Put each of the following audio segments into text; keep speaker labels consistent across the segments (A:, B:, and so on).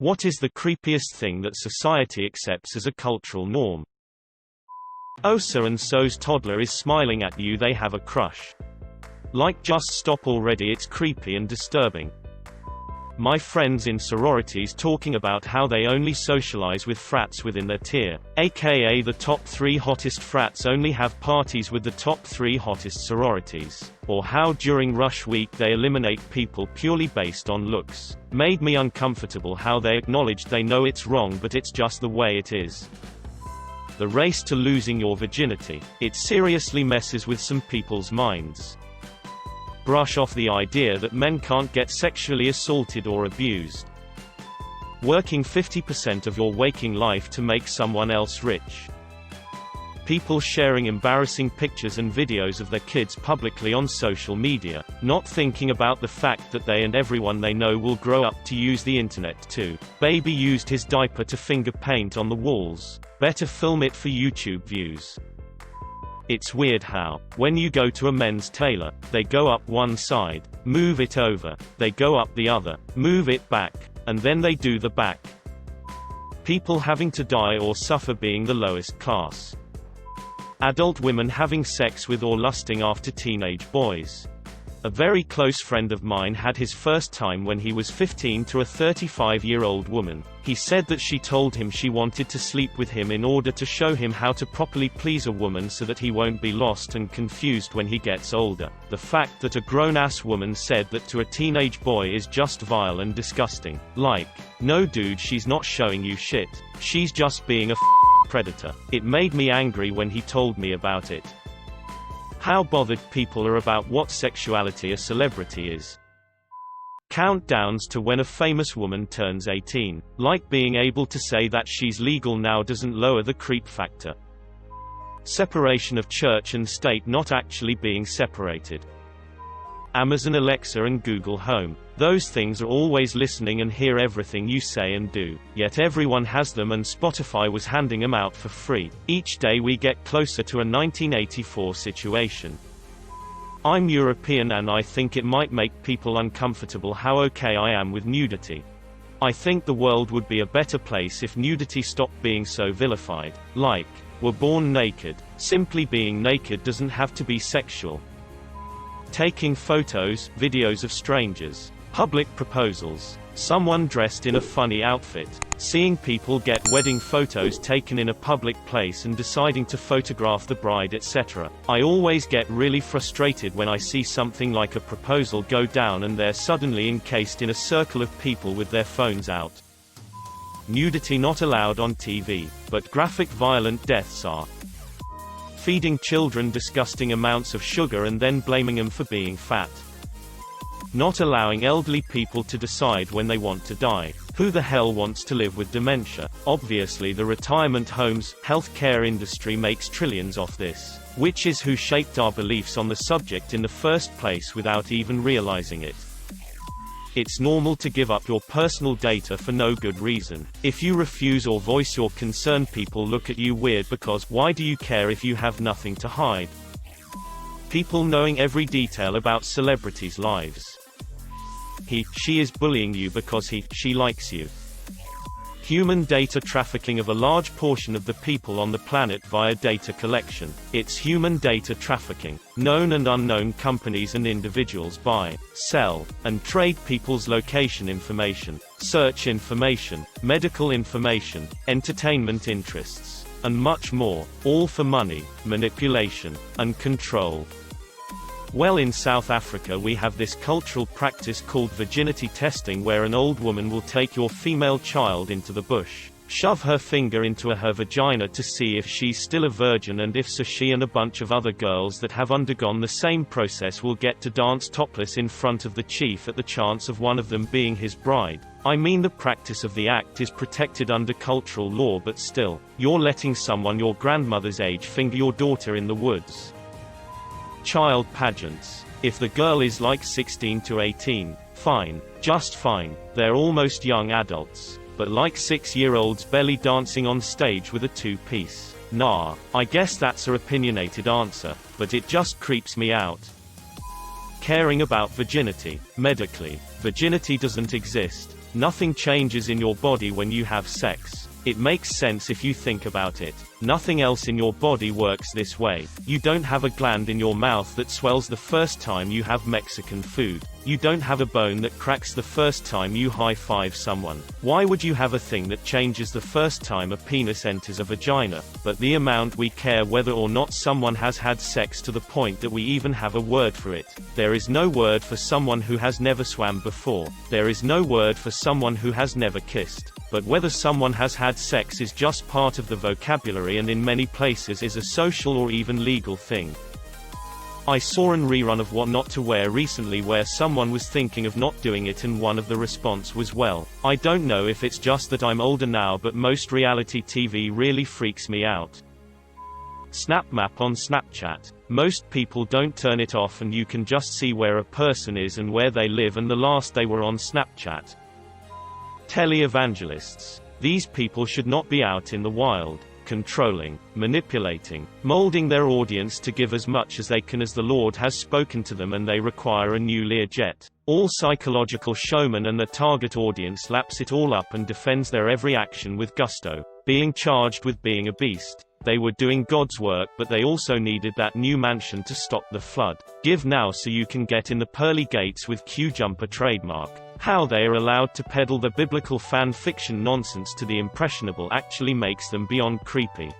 A: What is the creepiest thing that society accepts as a cultural norm? Oh, so-and-so's toddler is smiling at you, they have a crush. Like, just stop already, it's creepy and disturbing. My friends in sororities talking about how they only socialize with frats within their tier, aka the top 3 hottest frats only have parties with the top 3 hottest sororities, or how during rush week they eliminate people purely based on looks. Made me uncomfortable how they acknowledged they know it's wrong but it's just the way it is. The race to losing your virginity. It seriously messes with some people's minds. Brush off the idea that men can't get sexually assaulted or abused. Working 50% of your waking life to make someone else rich. People sharing embarrassing pictures and videos of their kids publicly on social media, not thinking about the fact that they and everyone they know will grow up to use the internet too. Baby used his diaper to finger paint on the walls. Better film it for YouTube views. It's weird how, when you go to a men's tailor, they go up one side, move it over, they go up the other, move it back, and then they do the back. People having to die or suffer being the lowest class. Adult women having sex with or lusting after teenage boys. A very close friend of mine had his first time when he was 15 to a 35-year-old woman. He said that she told him she wanted to sleep with him in order to show him how to properly please a woman so that he won't be lost and confused when he gets older. The fact that a grown-ass woman said that to a teenage boy is just vile and disgusting. Like, no dude, she's not showing you shit. She's just being a predator. It made me angry when he told me about it. How bothered people are about what sexuality a celebrity is. Countdowns to when a famous woman turns 18. Like being able to say that she's legal now doesn't lower the creep factor. Separation of church and state not actually being separated. Amazon Alexa and Google Home. Those things are always listening and hear everything you say and do. Yet everyone has them and Spotify was handing them out for free. Each day we get closer to a 1984 situation. I'm European and I think it might make people uncomfortable how okay I am with nudity. I think the world would be a better place if nudity stopped being so vilified. Like, we're born naked. Simply being naked doesn't have to be sexual. Taking photos, videos of strangers. Public proposals. Someone dressed in a funny outfit. Seeing people get wedding photos taken in a public place and deciding to photograph the bride, etc. I always get really frustrated when I see something like a proposal go down and they're suddenly encased in a circle of people with their phones out. Nudity not allowed on TV, but graphic violent deaths are. Feeding children disgusting amounts of sugar and then blaming them for being fat. Not allowing elderly people to decide when they want to die. Who the hell wants to live with dementia? Obviously the retirement homes, healthcare industry makes trillions off this. Which is who shaped our beliefs on the subject in the first place without even realizing it. It's normal to give up your personal data for no good reason. If you refuse or voice your concern, people look at you weird because why do you care if you have nothing to hide? People knowing every detail about celebrities' lives. She is bullying you because she likes you. Human data trafficking of a large portion of the people on the planet via data collection. It's human data trafficking. Known and unknown companies and individuals buy, sell, and trade people's location information, search information, medical information, entertainment interests, and much more, all for money, manipulation, and control. Well, in South Africa we have this cultural practice called virginity testing, where an old woman will take your female child into the bush, shove her finger into her vagina to see if she's still a virgin, and if so, she and a bunch of other girls that have undergone the same process will get to dance topless in front of the chief at the chance of one of them being his bride. I mean, the practice of the act is protected under cultural law, but still, you're letting someone your grandmother's age finger your daughter in the woods. Child pageants. If the girl is like 16 to 18, fine, just fine, they're almost young adults. But like 6-year-olds belly dancing on stage with a two-piece. Nah, I guess that's a opinionated answer, but it just creeps me out. Caring about virginity. Medically, virginity doesn't exist. Nothing changes in your body when you have sex. It makes sense if you think about it. Nothing else in your body works this way. You don't have a gland in your mouth that swells the first time you have Mexican food. You don't have a bone that cracks the first time you high-five someone. Why would you have a thing that changes the first time a penis enters a vagina? But the amount we care whether or not someone has had sex, to the point that we even have a word for it. There is no word for someone who has never swam before. There is no word for someone who has never kissed. But whether someone has had sex is just part of the vocabulary, and in many places is a social or even legal thing. I saw a rerun of What Not to Wear recently where someone was thinking of not doing it, and one of the response was, well, I don't know if it's just that I'm older now, but most reality TV really freaks me out. Snap Map on Snapchat. Most people don't turn it off, and you can just see where a person is and where they live and the last they were on Snapchat. Televangelists. These people should not be out in the wild, controlling, manipulating, molding their audience to give as much as they can as the Lord has spoken to them, and they require a new Learjet. All psychological showmen and the target audience laps it all up and defends their every action with gusto, being charged with being a beast. They were doing God's work, but they also needed that new mansion to stop the flood. Give now so you can get in the pearly gates with Q Jumper trademark. How they are allowed to peddle the biblical fan fiction nonsense to the impressionable actually makes them beyond creepy.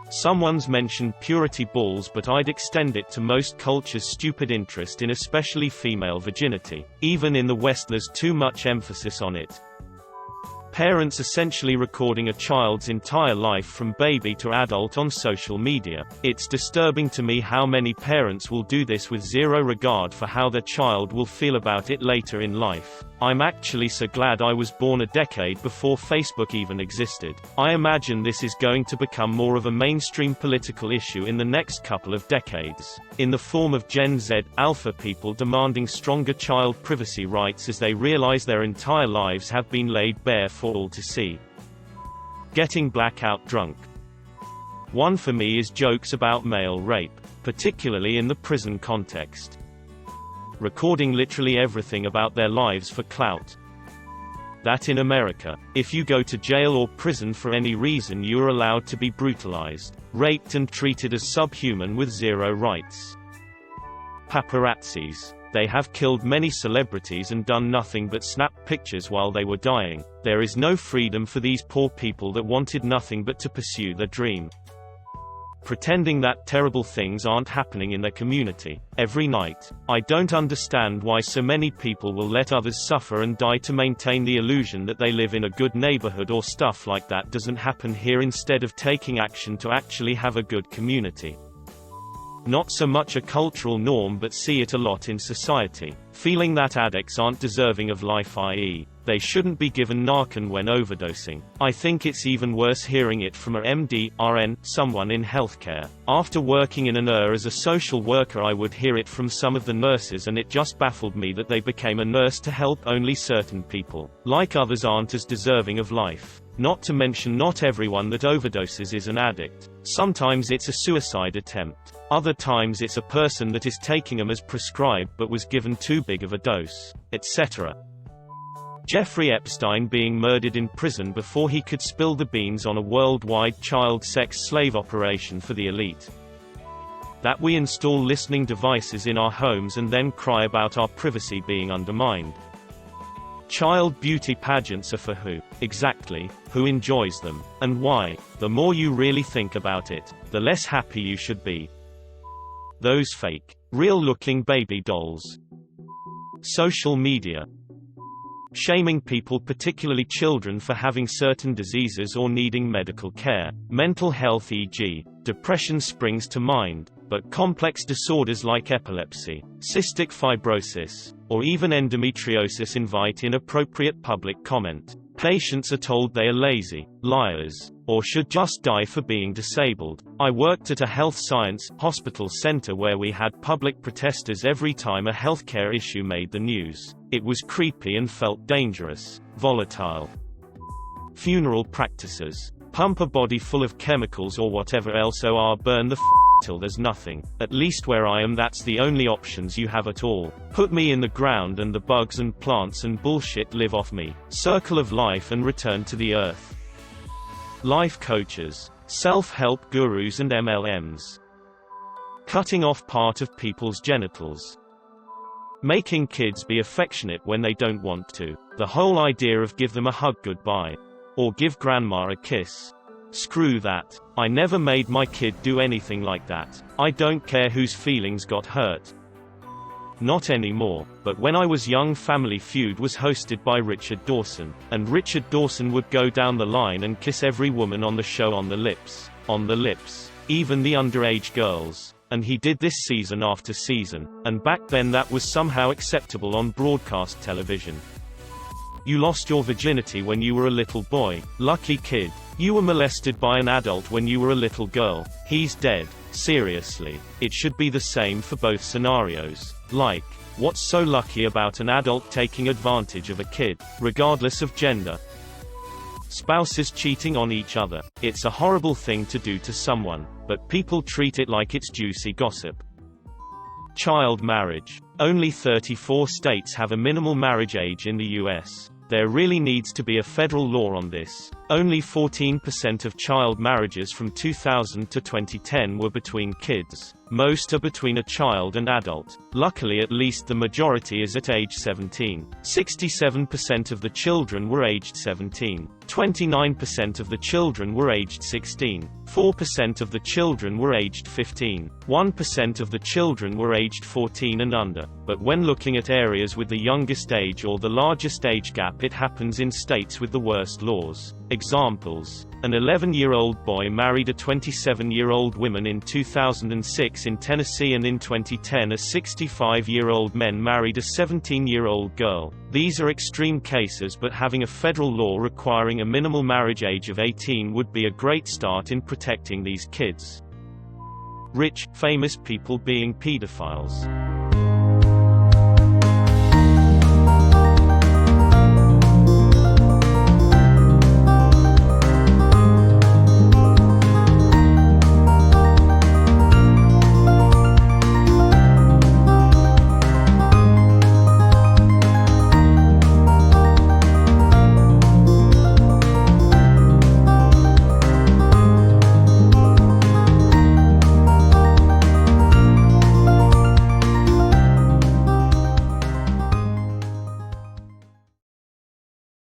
A: Someone's mentioned purity balls, but I'd extend it to most cultures' stupid interest in especially female virginity. Even in the West there's too much emphasis on it. Parents essentially recording a child's entire life from baby to adult on social media. It's disturbing to me how many parents will do this with zero regard for how their child will feel about it later in life. I'm actually so glad I was born a decade before Facebook even existed. I imagine this is going to become more of a mainstream political issue in the next couple of decades, in the form of Gen Z, alpha people demanding stronger child privacy rights as they realize their entire lives have been laid bare for all to see. Getting blackout drunk. One for me is jokes about male rape, particularly in the prison context. Recording literally everything about their lives for clout. That in America, if you go to jail or prison for any reason, you are allowed to be brutalized, raped and treated as subhuman with zero rights. Paparazzis. They have killed many celebrities and done nothing but snap pictures while they were dying. There is no freedom for these poor people that wanted nothing but to pursue their dream. Pretending that terrible things aren't happening in their community every night. I don't understand why so many people will let others suffer and die to maintain the illusion that they live in a good neighborhood, or stuff like that doesn't happen here, instead of taking action to actually have a good community. Not so much a cultural norm, but see it a lot in society. Feeling that addicts aren't deserving of life, i.e., they shouldn't be given Narcan when overdosing. I think it's even worse hearing it from a MD, RN, someone in healthcare. After working in an ER as a social worker, I would hear it from some of the nurses, and it just baffled me that they became a nurse to help only certain people. Like others aren't as deserving of life. Not to mention, not everyone that overdoses is an addict. Sometimes it's a suicide attempt. Other times it's a person that is taking them as prescribed but was given too big of a dose, etc. Jeffrey Epstein being murdered in prison before he could spill the beans on a worldwide child sex slave operation for the elite. That we install listening devices in our homes and then cry about our privacy being undermined. Child beauty pageants are for who, exactly, who enjoys them, and why? The more you really think about it, the less happy you should be. Those fake, real-looking baby dolls. Social media. Shaming people, particularly children, for having certain diseases or needing medical care. Mental health, e.g., depression springs to mind, but complex disorders like epilepsy, cystic fibrosis, or even endometriosis invite inappropriate public comment. Patients are told they are lazy, liars, or should just die for being disabled. I worked at a health science hospital center where we had public protesters every time a healthcare issue made the news. It was creepy and felt dangerous, volatile. Funeral practices. Pump a body full of chemicals or whatever else, or burn the till there's nothing. At least where I am, that's the only options you have at all. Put me in the ground and the bugs and plants and bullshit live off me. Circle of life and return to the earth. Life coaches, self-help gurus and MLMs. Cutting off part of people's genitals. Making kids be affectionate when they don't want to. The whole idea of give them a hug goodbye. Or give grandma a kiss. Screw that. I never made my kid do anything like that. I don't care whose feelings got hurt. Not anymore, but when I was young, Family Feud was hosted by Richard Dawson, and Richard Dawson would go down the line and kiss every woman on the show on the lips. On the lips. Even the underage girls. And he did this season after season, and back then that was somehow acceptable on broadcast television. You lost your virginity when you were a little boy. Lucky kid. You were molested by an adult when you were a little girl. He's dead. Seriously. It should be the same for both scenarios. Like, what's so lucky about an adult taking advantage of a kid, regardless of gender? Spouses cheating on each other. It's a horrible thing to do to someone, but people treat it like it's juicy gossip. Child marriage. Only 34 states have a minimal marriage age in the US. There really needs to be a federal law on this. Only 14% of child marriages from 2000 to 2010 were between kids. Most are between a child and adult. Luckily, at least the majority is at age 17. 67% of the children were aged 17. 29% of the children were aged 16. 4% of the children were aged 15. 1% of the children were aged 14 and under. But when looking at areas with the youngest age or the largest age gap, it happens in states with the worst laws. Examples: an 11-year-old boy married a 27-year-old woman in 2006 in Tennessee, and in 2010 a 65-year-old man married a 17-year-old girl. These are extreme cases, but having a federal law requiring a minimal marriage age of 18 would be a great start in protecting these kids. Rich, famous people being pedophiles.